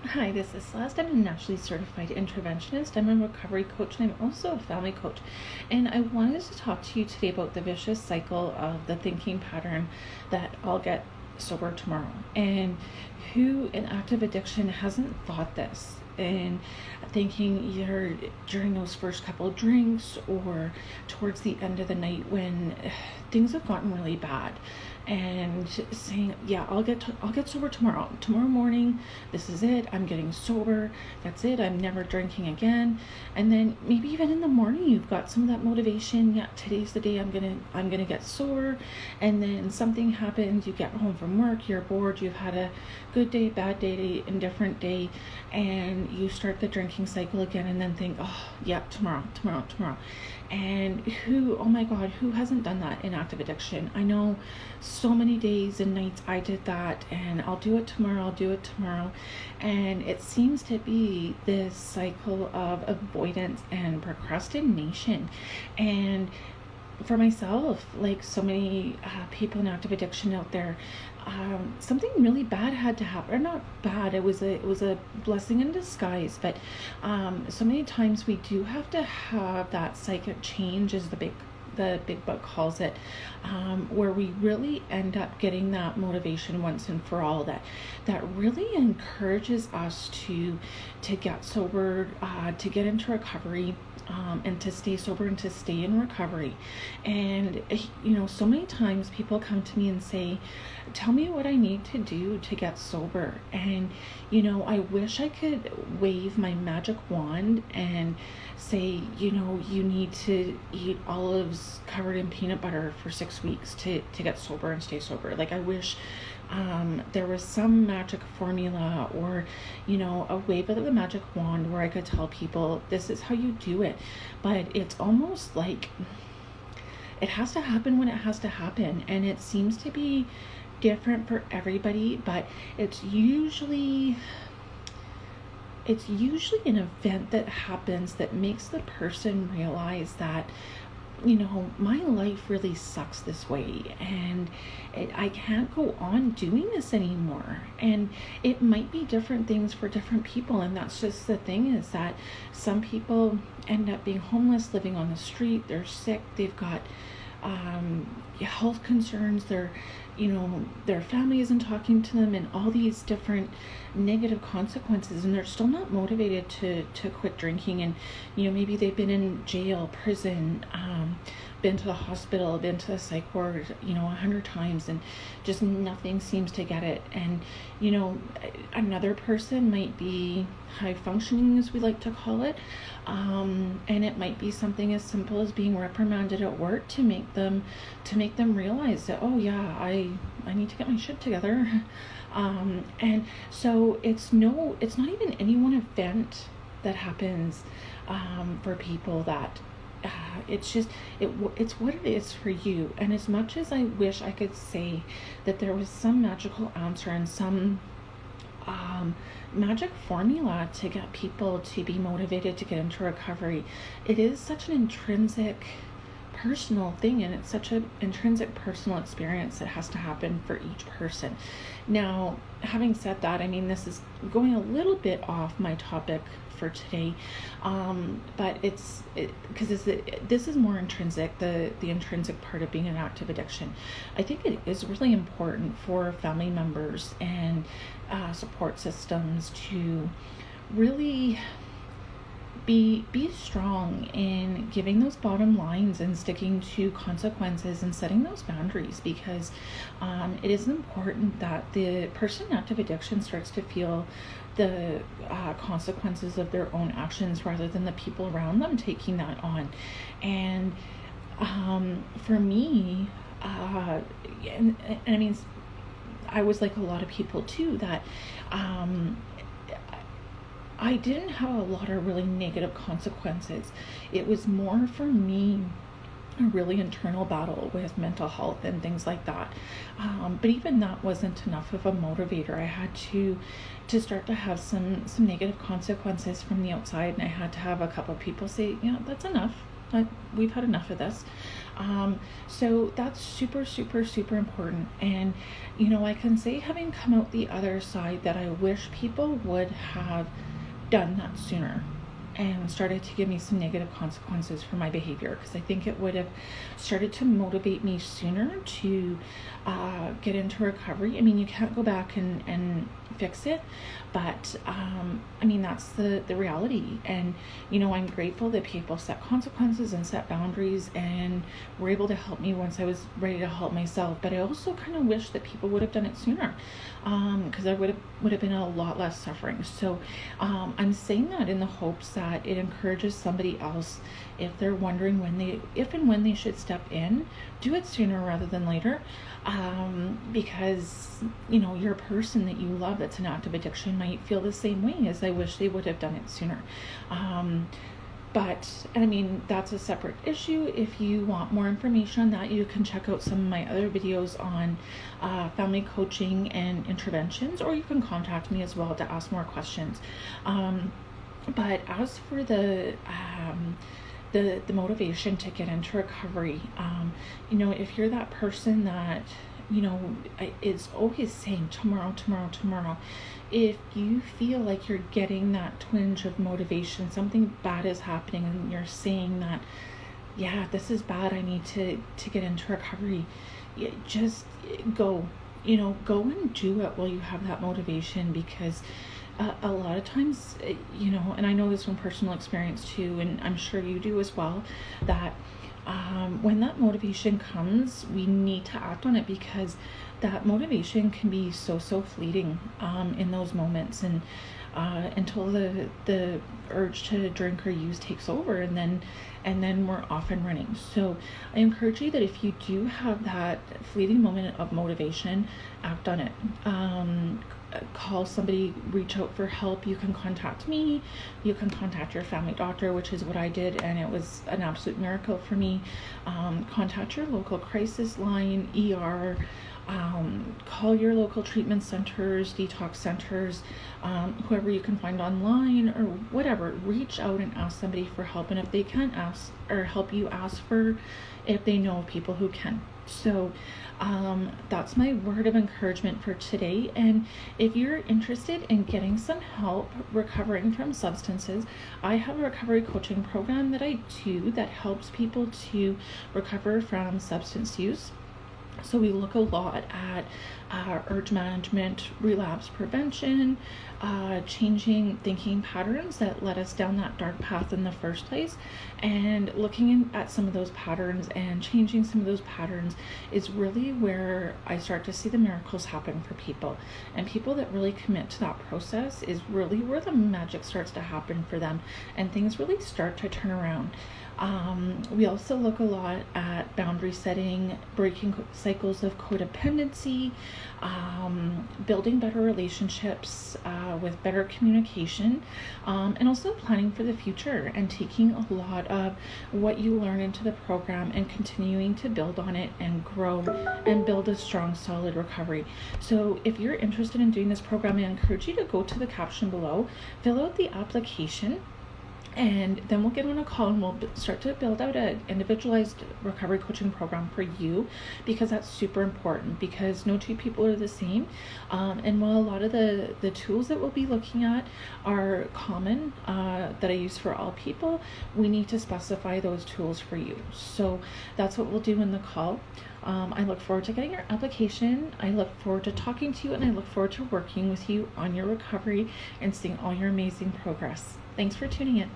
Hi, this is Celeste. I'm a nationally certified interventionist. I'm a recovery coach and I'm also a family coach. And I wanted to talk to you today about the vicious cycle of the thinking pattern that I'll get sober tomorrow. And who in active addiction hasn't thought this? And thinking either during those first couple of drinks or towards the end of the night when things have gotten really bad, and saying, yeah, I'll get sober tomorrow morning. This is it. I'm getting sober. That's it. I'm never drinking again. And then maybe even in the morning you've got some of that motivation. Yeah, today's the day I'm gonna get sober. And then something happens. You get home from work. You're bored. You've had a good day, bad day, indifferent day, and you start the drinking cycle again. And then think, oh yeah, tomorrow. And oh my God, who hasn't done that in active addiction? I know so many days and nights I did that, and I'll do it tomorrow. And it seems to be this cycle of avoidance and procrastination. And for myself, like so many people in active addiction out there, something really bad had to happen. Or not bad, it was a blessing in disguise. But so many times we do have to have that psychic change, as the big book calls it, where we really end up getting that motivation once and for all that really encourages us to get sober, to get into recovery, and to stay sober and to stay in recovery. And so many times people come to me and say, tell me what I need to do to get sober. And I wish I could wave my magic wand and say, you need to eat olives covered in peanut butter for 6 weeks to get sober and stay sober. Like, I wish there was some magic formula or a wave of the magic wand where I could tell people this is how you do it. But it's almost like it has to happen when it has to happen, and it seems to be different for everybody. But it's usually an event that happens that makes the person realize that my life really sucks this way, and I can't go on doing this anymore. And it might be different things for different people, and that's just the thing, is that some people end up being homeless, living on the street, they're sick, they've got health concerns, their family isn't talking to them, and all these different negative consequences, and they're still not motivated to quit drinking. And maybe they've been in jail, prison, been to the hospital, been to the psych ward 100 times, and just nothing seems to get it. And another person might be high functioning, as we like to call it, and it might be something as simple as being reprimanded at work to make them realize that, oh yeah, I need to get my shit together. And so it's not even any one event that happens for people, that it's what it is for you. And as much as I wish I could say that there was some magical answer and some magic formula to get people to be motivated to get into recovery, it is such an intrinsic personal thing, and it's such an intrinsic personal experience that has to happen for each person. Now, having said that, I mean, this is going a little bit off my topic for today, but this is more intrinsic, the intrinsic part of being an active addiction. I think it is really important for family members and support systems to really be strong in giving those bottom lines and sticking to consequences and setting those boundaries, because it is important that the person in active addiction starts to feel the consequences of their own actions rather than the people around them taking that on. And for me, and I mean, I was like a lot of people too, that I didn't have a lot of really negative consequences. It was more for me a really internal battle with mental health and things like that. But even that wasn't enough of a motivator. I had to start to have some negative consequences from the outside, and I had to have a couple of people say, yeah, that's enough. we've had enough of this. So that's super, super, super important. And, I can say, having come out the other side, that I wish people would have done that sooner and started to give me some negative consequences for my behavior, because I think it would have started to motivate me sooner to get into recovery. I mean, you can't go back and fix it, but that's the reality. And I'm grateful that people set consequences and set boundaries and were able to help me once I was ready to help myself. But I also kind of wish that people would have done it sooner, because there would have been a lot less suffering. So I'm saying that in the hopes that it encourages somebody else, if they're wondering if and when they should step in, do it sooner rather than later, because your person that you love that's an active addiction might feel the same way as I wish they would have done it sooner. But that's a separate issue. If you want more information on that, you can check out some of my other videos on family coaching and interventions, or you can contact me as well to ask more questions. But as for the motivation to get into recovery, if you're that person that is always saying tomorrow, if you feel like you're getting that twinge of motivation, something bad is happening, and you're saying that, yeah, this is bad, I need to get into recovery, just go and do it while you have that motivation. Because a lot of times, and I know this from personal experience too, and I'm sure you do as well, that when that motivation comes, we need to act on it, because that motivation can be so fleeting in those moments, and until the urge to drink or use takes over, and then we're off and running. So I encourage you that if you do have that fleeting moment of motivation, act on it. Call somebody, reach out for help. You can contact me, you can contact your family doctor, which is what I did, and it was an absolute miracle for me. Contact your local crisis line, ER, call your local treatment centers, detox centers, whoever you can find online or whatever. Reach out and ask somebody for help, and if they can't ask or help you, ask for if they know of people who can. So that's my word of encouragement for today. And if you're interested in getting some help recovering from substances, I have a recovery coaching program that I do that helps people to recover from substance use. So we look a lot at urge management, relapse prevention, changing thinking patterns that led us down that dark path in the first place, and looking at some of those patterns and changing some of those patterns is really where I start to see the miracles happen for people. And people that really commit to that process is really where the magic starts to happen for them, and things really start to turn around. We also look a lot at boundary setting, breaking cycles of codependency, building better relationships with better communication, and also planning for the future and taking a lot of what you learn into the program and continuing to build on it and grow and build a strong, solid recovery. So if you're interested in doing this program, I encourage you to go to the caption below, fill out the application, and then we'll get on a call and we'll start to build out an individualized recovery coaching program for you, because that's super important, because no two people are the same. And while a lot of the tools that we'll be looking at are common, that I use for all people, we need to specify those tools for you. So that's what we'll do in the call. I look forward to getting your application. I look forward to talking to you, and I look forward to working with you on your recovery and seeing all your amazing progress. Thanks for tuning in.